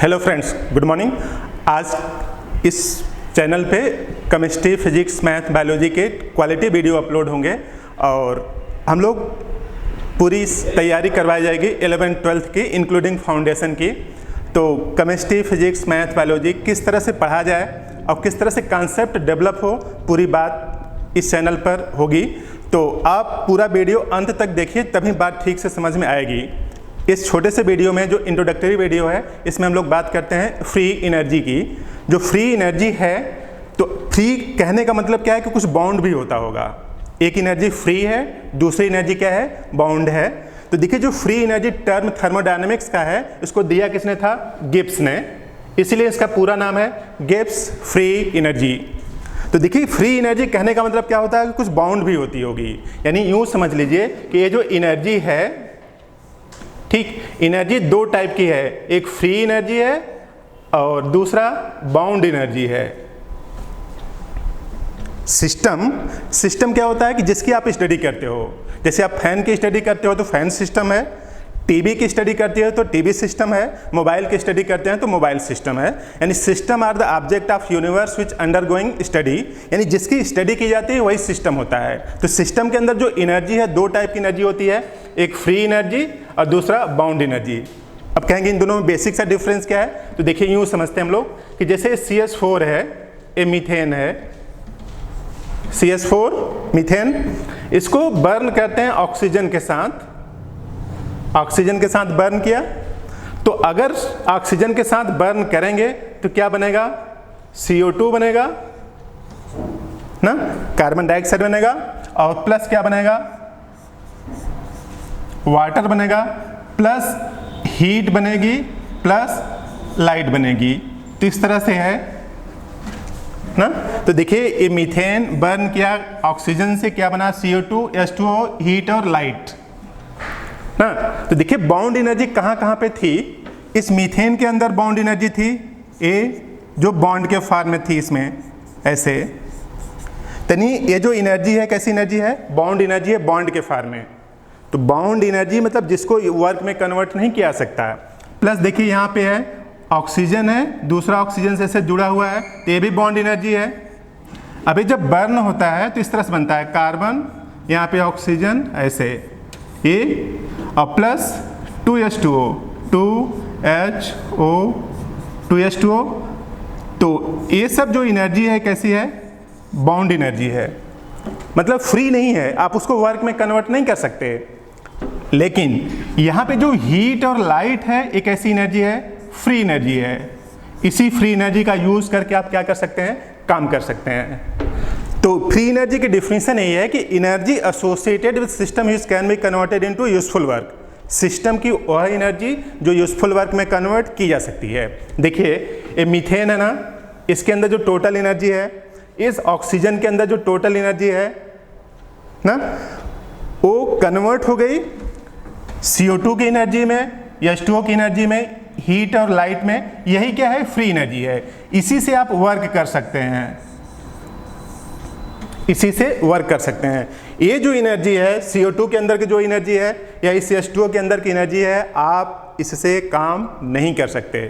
Hello friends, good morning. आज इस channel पे केमिस्ट्री, फिजिक्स, मैथ, बायोलॉजी के क्वालिटी वीडियो अपलोड होंगे और हम लोग पूरी तैयारी करवाई जाएगी 11th-12th की इंक्लूडिंग फाउंडेशन की। तो केमिस्ट्री, फिजिक्स, मैथ, बायोलॉजी किस तरह से पढ़ा जाए और किस तरह से कॉन्सेप्ट डेवलप हो, पूरी बात इस चैनल पर होगी। तो आप पूरा वीडियो अंत तक देखिए, तभी बात ठीक से समझ में आएगी। इस छोटे से वीडियो में जो इंट्रोडक्टरी वीडियो है, इसमें हम लोग बात करते हैं फ्री एनर्जी की। जो फ्री एनर्जी है, तो फ्री कहने का मतलब क्या है कि कुछ बाउंड भी होता होगा। एक एनर्जी फ्री है, दूसरी एनर्जी क्या है, बाउंड है। तो देखिए, जो फ्री एनर्जी टर्म थर्मोडायनेमिक्स का है, इसको दिया किसने था, गिब्स ने। इसीलिए इसका पूरा नाम है गिब्स फ्री एनर्जी। तो देखिए, फ्री एनर्जी कहने का मतलब क्या होता है कि कुछ बाउंड भी होती होगी। यानी यूँ समझ लीजिए कि ये जो एनर्जी है, ठीक, एनर्जी दो टाइप की है, एक फ्री एनर्जी है और दूसरा बाउंड एनर्जी है। सिस्टम क्या होता है कि जिसकी आप स्टडी करते हो। जैसे आप फैन की स्टडी करते हो तो फैन सिस्टम है, टीवी की स्टडी करते हो तो टीवी सिस्टम है, मोबाइल की स्टडी करते हैं तो मोबाइल सिस्टम है। यानी system are the object of universe which undergoing study. यानी जिसकी स्टडी की जाती है वही सिस्टम होता है। तो सिस्टम के अंदर जो एनर्जी है, दो टाइप की एनर्जी होती है, एक फ्री एनर्जी और दूसरा बाउंड एनर्जी। अब कहेंगे इन दोनों में बेसिक सा डिफरेंस क्या है। तो देखिए, यूँ समझते हैं हम लोग कि जैसे CH4 है, ये मीथेन है, CH4 मीथेन, इसको बर्न करते हैं ऑक्सीजन के साथ। ऑक्सीजन के साथ बर्न किया, तो अगर ऑक्सीजन के साथ बर्न करेंगे तो क्या बनेगा, CO2 बनेगा ना, कार्बन डाइऑक्साइड बनेगा, और प्लस क्या बनेगा, वाटर बनेगा, प्लस हीट बनेगी, प्लस लाइट बनेगी। तो इस तरह से है ना। तो देखिए, ये मीथेन बर्न किया ऑक्सीजन से, क्या बना, CO2, H2O, हीट और लाइट ना। तो देखिए, बाउंड एनर्जी कहाँ कहाँ पे थी। इस मीथेन के अंदर बाउंड एनर्जी थी, ए जो बॉन्ड के फॉर्म में थी, इसमें ऐसे। तनी ये जो एनर्जी है, कैसी एनर्जी है, बाउंड एनर्जी है, बॉन्ड के फॉर्म में। तो बाउंड एनर्जी मतलब जिसको वर्क में कन्वर्ट नहीं किया सकता है। प्लस देखिए, यहाँ पे है ऑक्सीजन है, दूसरा ऑक्सीजन से जुड़ा हुआ है, तो ये भी बाउंड एनर्जी है। अभी जब बर्न होता है तो इस तरह से बनता है, कार्बन, यहाँ पे ऑक्सीजन ऐसे, ये, और प्लस 2H2O, 2HO, 2H2O। तो ये सब जो एनर्जी है कैसी है, बाउंड एनर्जी है। मतलब फ्री नहीं है, आप उसको वर्क में कन्वर्ट नहीं कर सकते। लेकिन यहाँ पे जो हीट और लाइट है, एक ऐसी एनर्जी है, फ्री एनर्जी है। इसी फ्री एनर्जी का यूज़ करके आप क्या कर सकते हैं, काम कर सकते हैं। तो फ्री एनर्जी की डिफिनेशन यही है कि energy associated with system is can be converted into useful work. System की वह एनर्जी जो यूजफुल वर्क में कन्वर्ट की जा सकती है। देखिए, ये मीथेन है ना, इसके अंदर जो टोटल एनर्जी है, इस ऑक्सीजन के अंदर जो टोटल एनर्जी है ना, वो कन्वर्ट हो गई CO2 की एनर्जी में, H2O की एनर्जी में, हीट और लाइट में। यही क्या है, फ्री एनर्जी है। इसी से आप वर्क कर सकते हैं, इसी से वर्क कर सकते हैं। ये जो एनर्जी है, CO2 के अंदर की जो एनर्जी है या इस H2O के अंदर की एनर्जी है, आप इससे काम नहीं कर सकते।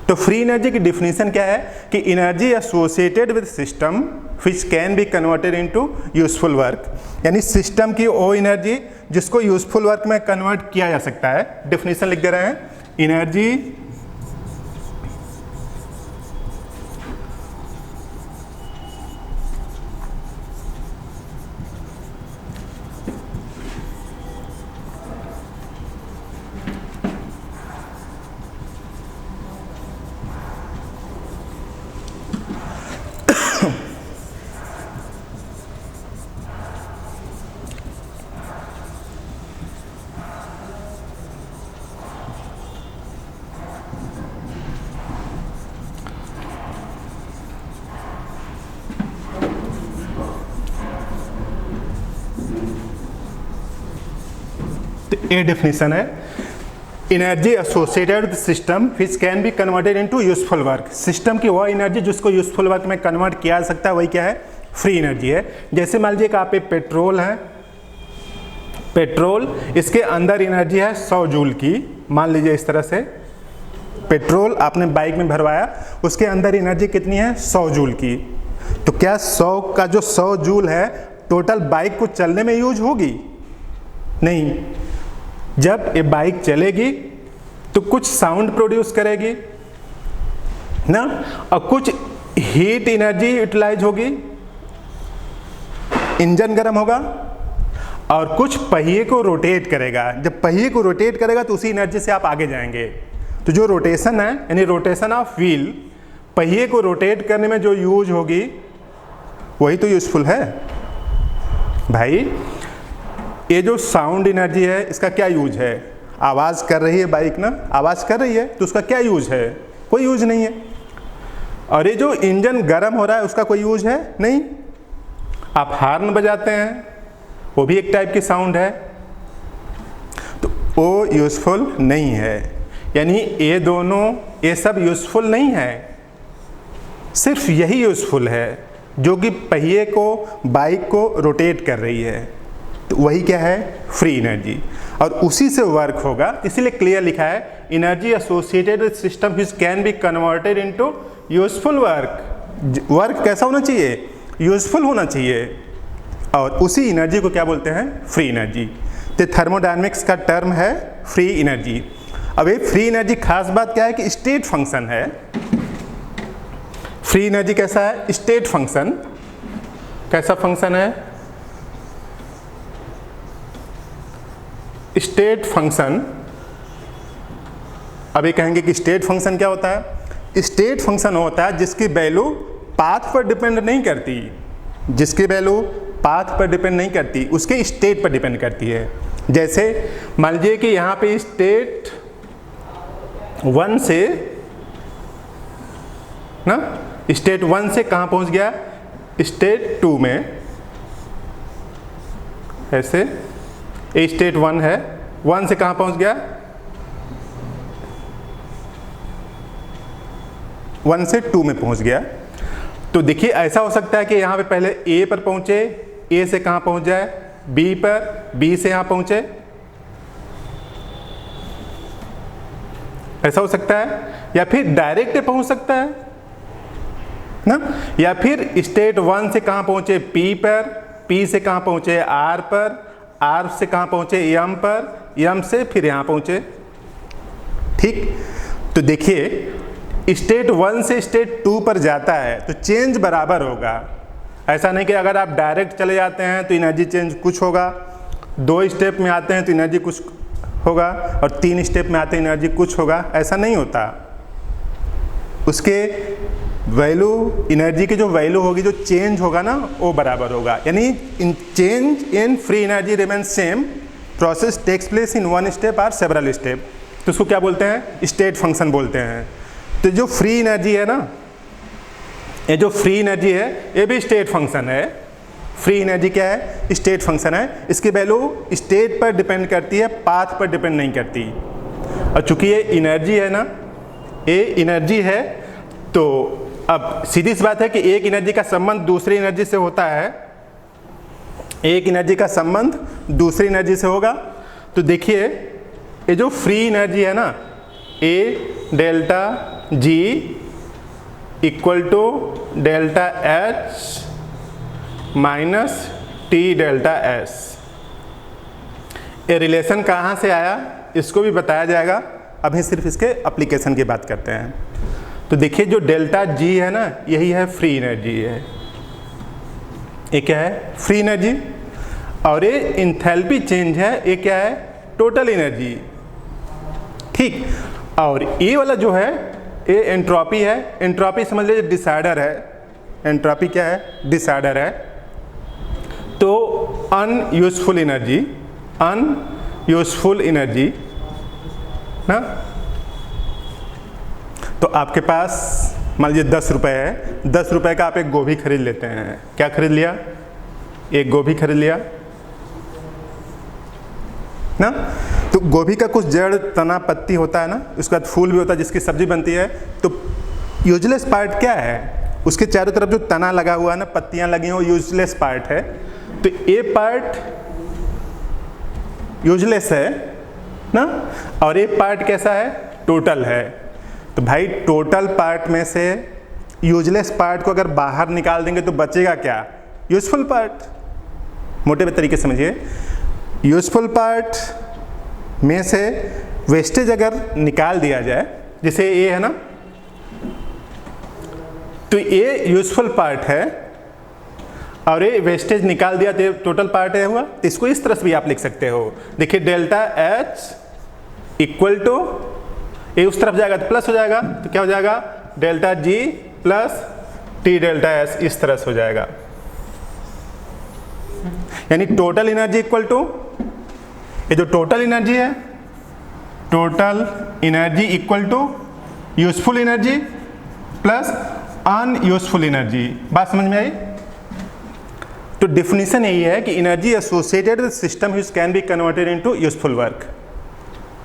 तो फ्री एनर्जी की डिफिनीशन क्या है कि energy associated with system which can be converted into useful work. यानी सिस्टम की वो एनर्जी जिसको यूजफुल वर्क में कन्वर्ट किया जा सकता है। डिफिनीशन लिख दे रहे हैं, एनर्जी ये डिफिनीशन है, energy associated with system which can be converted into useful work. System की वह एनर्जी जिसको यूजफुल वर्क में कन्वर्ट किया जा सकता है, वही क्या है, फ्री एनर्जी है। जैसे मान लीजिए कि आप पे पेट्रोल है, पेट्रोल, इसके अंदर एनर्जी है 100 जूल की, मान लीजिए इस तरह से पेट्रोल आपने बाइक में भरवाया, उसके अंदर एनर्जी कितनी है 100 जूल की। तो क्या 100 का जो 100 जूल है टोटल बाइक को चलने में यूज होगी? नहीं। जब ये बाइक चलेगी तो कुछ साउंड प्रोड्यूस करेगी ना, और कुछ हीट एनर्जी यूटिलाइज होगी, इंजन गर्म होगा, और कुछ पहिए को रोटेट करेगा। जब पहिए को रोटेट करेगा तो उसी एनर्जी से आप आगे जाएंगे। तो जो रोटेशन है यानी रोटेशन ऑफ व्हील, पहिए को रोटेट करने में जो यूज होगी वही तो यूजफुल है भाई। ये जो साउंड एनर्जी है इसका क्या यूज है? आवाज़ कर रही है बाइक ना, आवाज़ कर रही है तो उसका क्या यूज है? कोई यूज नहीं है। और ये जो इंजन गर्म हो रहा है उसका कोई यूज है? नहीं। आप हार्न बजाते हैं, वो भी एक टाइप की साउंड है, तो वो यूजफुल नहीं है। यानी ये दोनों, ये सब यूजफुल नहीं है, सिर्फ यही यूजफुल है जो कि पहिए को, बाइक को रोटेट कर रही है। तो वही क्या है? फ्री एनर्जी, और उसी से वर्क होगा। इसीलिए क्लियर लिखा है energy associated with system which can be converted into useful work. Work कैसा होना चाहिए? यूजफुल होना चाहिए, और उसी एनर्जी को क्या बोलते हैं? Free energy. तो थर्मोडायनेमिक्स का टर्म है फ्री एनर्जी। अब ये फ्री एनर्जी खास बात क्या है कि स्टेट फंक्शन है। फ्री एनर्जी कैसा है? State function. कैसा फंक्शन है? State function. अब ये कहेंगे कि स्टेट फंक्शन क्या होता है? स्टेट फंक्शन होता है जिसकी वैल्यू पाथ पर डिपेंड नहीं करती, जिसकी वैल्यू पाथ पर डिपेंड नहीं करती, उसके स्टेट पर डिपेंड करती है। जैसे मान लीजिए कि यहाँ पे स्टेट 1 से ना, स्टेट 1 से कहाँ पहुँच गया? स्टेट 2 में। ऐसे ये स्टेट 1 है, 1 से कहाँ पहुँच गया? 1 से 2 में पहुँच गया। तो देखिए ऐसा हो सकता है कि यहाँ पे पहले ए पर पहुँचे, ए से कहाँ पहुँच जाए? बी पर, बी से यहाँ पहुँचे। ऐसा हो सकता है, या फिर डायरेक्ट पहुँच सकता है ना, या फिर स्टेट 1 से कहाँ पहुँचे? पी पर, पी से कहाँ पहुँचे? आर पर, आर से कहाँ पहुँचे? एम पर, एम से फिर यहाँ पहुँचे। ठीक। तो देखिए स्टेट 1 से स्टेट 2 पर जाता है तो चेंज बराबर होगा। ऐसा नहीं कि अगर आप डायरेक्ट चले जाते हैं तो एनर्जी चेंज कुछ होगा, 2 स्टेप में आते हैं तो एनर्जी कुछ होगा, और 3 स्टेप में आते हैं एनर्जी कुछ होगा। ऐसा नहीं होता। उसके वैल्यू, एनर्जी की जो वैल्यू होगी, जो चेंज होगा ना, वो बराबर होगा। यानी in change in free energy remain same, process takes place in 1 step और सेवरल स्टेप। तो उसको क्या बोलते हैं? स्टेट फंक्शन बोलते हैं। तो जो फ्री एनर्जी है ना, ये जो फ्री एनर्जी है ये भी स्टेट फंक्शन है। फ्री एनर्जी क्या है? स्टेट फंक्शन है। इसकी वैल्यू स्टेट पर डिपेंड करती है, पाथ पर डिपेंड नहीं करती। और चूंकि ये एनर्जी है ना, ये एनर्जी है, तो अब सीधी सी बात है कि एक एनर्जी का संबंध दूसरी एनर्जी से होता है, एक एनर्जी का संबंध दूसरी एनर्जी से होगा। तो देखिए ये जो फ्री एनर्जी है ना, ए delta G equal to delta H minus T delta S. ये रिलेशन कहाँ से आया इसको भी बताया जाएगा। अभी सिर्फ इसके एप्लीकेशन की बात करते हैं। तो देखिए जो डेल्टा जी है ना, यही है फ्री एनर्जी है। ये क्या है? Free energy. और ये इंथैल्पी चेंज है, ये क्या है? Total energy. ठीक। और ये वाला जो है ये एंट्रोपी है। एंट्रोपी समझ लीजिए डिसऑर्डर है। एंट्रोपी क्या है? डिसऑर्डर है। तो अनयूजफुल एनर्जी, अनयूजफुल एनर्जी ना। तो आपके पास मान लीजिए 10 रुपये है, 10 रुपये का आप एक गोभी खरीद लेते हैं। क्या खरीद लिया? एक गोभी खरीद लिया ना। तो गोभी का कुछ जड़, तना, पत्ती होता है ना, उसके बाद फूल भी होता है जिसकी सब्जी बनती है। तो यूजलेस पार्ट क्या है? उसके चारों तरफ जो तना लगा हुआ है ना, पत्तियां लगी हो, यूजलेस पार्ट है। तो ये पार्ट यूजलेस है ना, और ये पार्ट कैसा है? टोटल है। तो भाई टोटल पार्ट में से यूजलेस पार्ट को अगर बाहर निकाल देंगे तो बचेगा क्या? Useful part. मोटे तरीके से समझिए, यूजफुल पार्ट में से वेस्टेज अगर निकाल दिया जाए, जैसे ये है ना, तो ये यूजफुल पार्ट है और ये वेस्टेज निकाल दिया तो टोटल पार्ट है हुआ। तो इसको इस तरह से भी आप लिख सकते हो। देखिए डेल्टा H इक्वल टू, ये उस तरफ जाएगा तो प्लस हो जाएगा, तो क्या हो जाएगा? Delta G plus T delta S, इस तरह से हो जाएगा। यानी टोटल एनर्जी इक्वल टू, ये जो टोटल एनर्जी है, total energy equal to useful energy plus unuseful energy. बात समझ में आई? तो डेफिनेशन यही है कि energy associated with system which can be converted into useful work.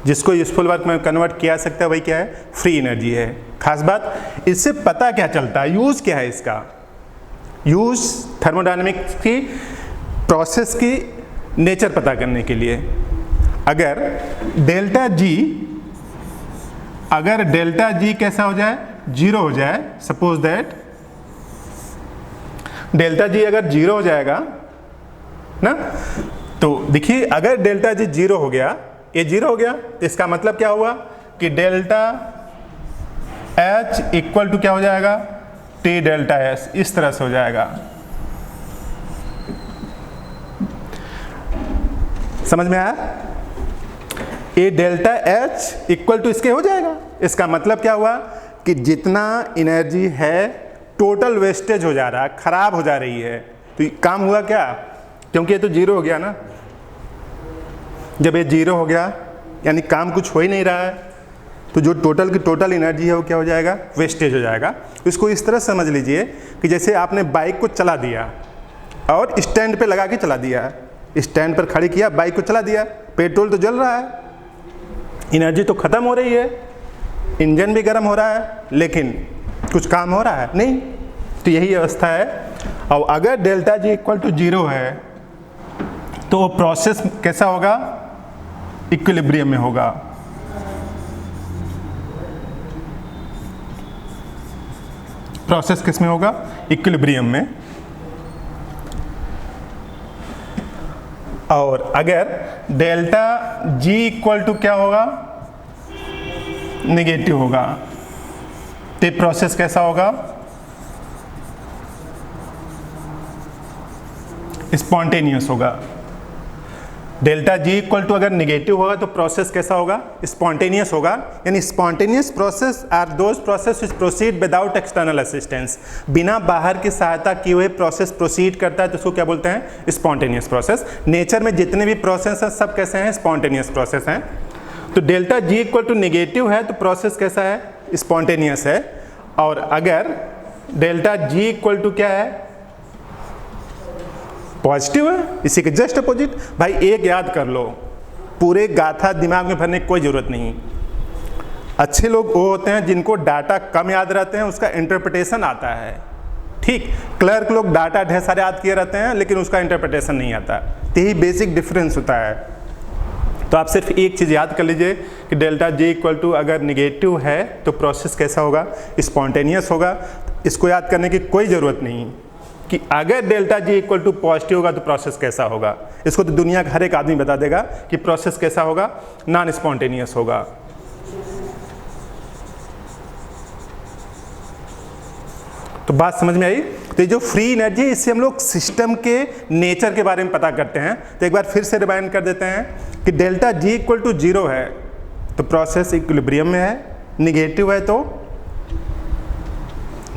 जिसको यूजफुल वर्क में कन्वर्ट किया सकता है वही क्या है? फ्री एनर्जी है। खास बात, इससे पता क्या चलता है? यूज क्या है इसका? यूज थर्मोडायनेमिक्स की प्रोसेस की नेचर पता करने के लिए। अगर डेल्टा जी कैसा हो जाए? जीरो हो जाए, सपोज दैट डेल्टा जी अगर जीरो हो जाएगा ना, तो देखिए अगर डेल्टा जी जीरो हो गया, ये जीरो हो गया, तो इसका मतलब क्या हुआ कि डेल्टा H इक्वल टू क्या हो जाएगा? T डेल्टा S, इस तरह से हो जाएगा। समझ में आया? ये डेल्टा H इक्वल टू इसके हो जाएगा। इसका मतलब क्या हुआ कि जितना एनर्जी है टोटल वेस्टेज हो जा रहा है, खराब हो जा रही है। तो काम हुआ क्या? क्योंकि ये तो जीरो हो गया ना। जब ये जीरो हो गया यानी काम कुछ हो ही नहीं रहा है, तो जो टोटल की टोटल एनर्जी है वो क्या हो जाएगा? वेस्टेज हो जाएगा। इसको इस तरह समझ लीजिए कि जैसे आपने बाइक को चला दिया और स्टैंड पे लगा के चला दिया, स्टैंड पर खड़ी किया, बाइक को चला दिया, पेट्रोल तो जल रहा है, एनर्जी तो खत्म हो रही है, इंजन भी गर्म हो रहा है, लेकिन कुछ काम हो रहा है नहीं। तो यही अवस्था है। और अगर delta G equal to zero है तो वो प्रोसेस कैसा होगा? इक्विलिब्रियम में होगा। प्रोसेस किस में होगा? इक्विलिब्रियम में। और अगर डेल्टा जी इक्वल टू क्या होगा? नेगेटिव होगा, तो प्रोसेस कैसा होगा? स्पॉन्टेनियस होगा। डेल्टा जी इक्वल टू अगर नेगेटिव होगा तो प्रोसेस कैसा होगा? स्पॉन्टेनियस होगा। यानी spontaneous process are those process which proceed without external assistance. बिना बाहर की सहायता किए हुए प्रोसेस प्रोसीड करता है तो उसको क्या बोलते हैं? Spontaneous process. नेचर में जितने भी प्रोसेस हैं सब कैसे हैं? स्पॉन्टेनियस प्रोसेस हैं। तो delta G equal to negative है तो प्रोसेस कैसा है? स्पॉन्टेनियस है। और अगर डेल्टा जी इक्वल टू क्या है? पॉजिटिव है, इसी के जस्ट अपोजिट। भाई एक याद कर लो, पूरे गाथा दिमाग में भरने की कोई ज़रूरत नहीं। अच्छे लोग वो होते हैं जिनको डाटा कम याद रहते हैं, उसका इंटरप्रिटेशन आता है। ठीक, क्लर्क लोग डाटा ढेर सारे याद किए रहते हैं लेकिन उसका इंटरप्रिटेशन नहीं आता। तो यही बेसिक डिफरेंस होता है। तो आप सिर्फ एक चीज़ याद कर लीजिए कि डेल्टा जी इक्वल टू अगर निगेटिव है तो प्रोसेस कैसा होगा? स्पॉन्टेनियस होगा। इसको याद करने की कोई ज़रूरत नहीं कि अगर delta G equal to positive होगा तो प्रोसेस कैसा होगा। इसको तो दुनिया का हर एक आदमी बता देगा कि प्रोसेस कैसा होगा? नॉन स्पॉन्टेनियस होगा। तो बात समझ में आई? तो ये जो फ्री एनर्जी है इससे हम लोग सिस्टम के नेचर के बारे में पता करते हैं। तो एक बार फिर से रिमाइंड कर देते हैं कि delta G equal to zero है तो प्रोसेस इक्विलिब्रियम में है, निगेटिव है तो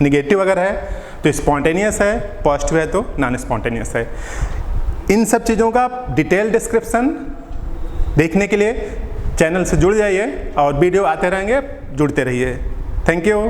निगेटिव अगर है तो स्पॉन्टेनियस है, पॉजिटिव है तो नॉन स्पॉन्टेनियस है। इन सब चीज़ों का डिटेल डिस्क्रिप्शन देखने के लिए चैनल से जुड़ जाइए और वीडियो आते रहेंगे, जुड़ते रहिए। Thank you.